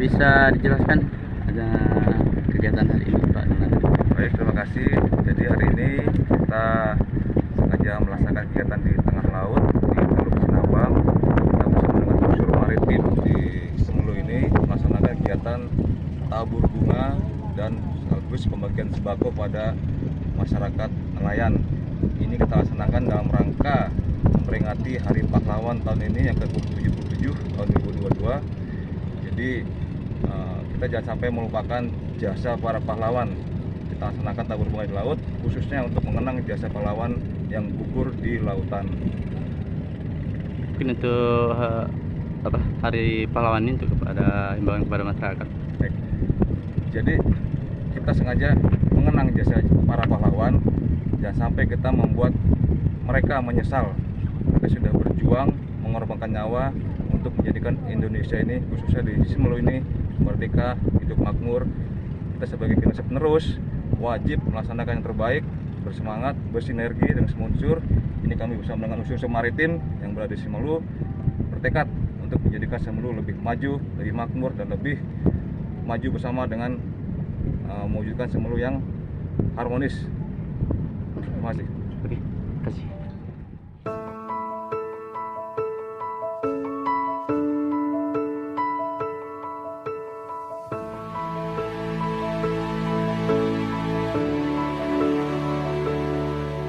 bisa dijelaskan ada kegiatan hari ini Pak Donar? Baik, terima kasih. Jadi hari ini kita sengaja melaksanakan kegiatan di tengah laut di Teluk Sinabang. Kita bersama dengan unsur maritim di Semelu ini melaksanakan kegiatan tabur bunga dan sekaligus pembagian sembako pada masyarakat nelayan. Ini kita laksanakan dalam rangka memperingati Hari Pahlawan tahun ini yang ke-77 tahun 2022. Jadi kita jangan sampai melupakan jasa para pahlawan. Kita laksanakan tabur bunga di laut khususnya untuk mengenang jasa pahlawan yang gugur di lautan. Mungkin untuk Hari Pahlawan ini untuk ada himbauan kepada masyarakat. Baik. Jadi kita sengaja mengenang jasa para pahlawan, jangan sampai kita membuat mereka menyesal. Mereka sudah berjuang mengorbankan nyawa untuk menjadikan Indonesia ini, khususnya di Semelu ini, merdeka, hidup makmur. Kita sebagai generasi penerus wajib melaksanakan yang terbaik, bersemangat, bersinergi dengan semua unsur. Ini kami bersama dengan unsur maritim yang berada di Semelu bertekad untuk menjadikan Semelu lebih maju, lebih makmur, dan lebih maju bersama dengan mewujudkan Semelu yang harmonis. Terima kasih. Oke, terima kasih.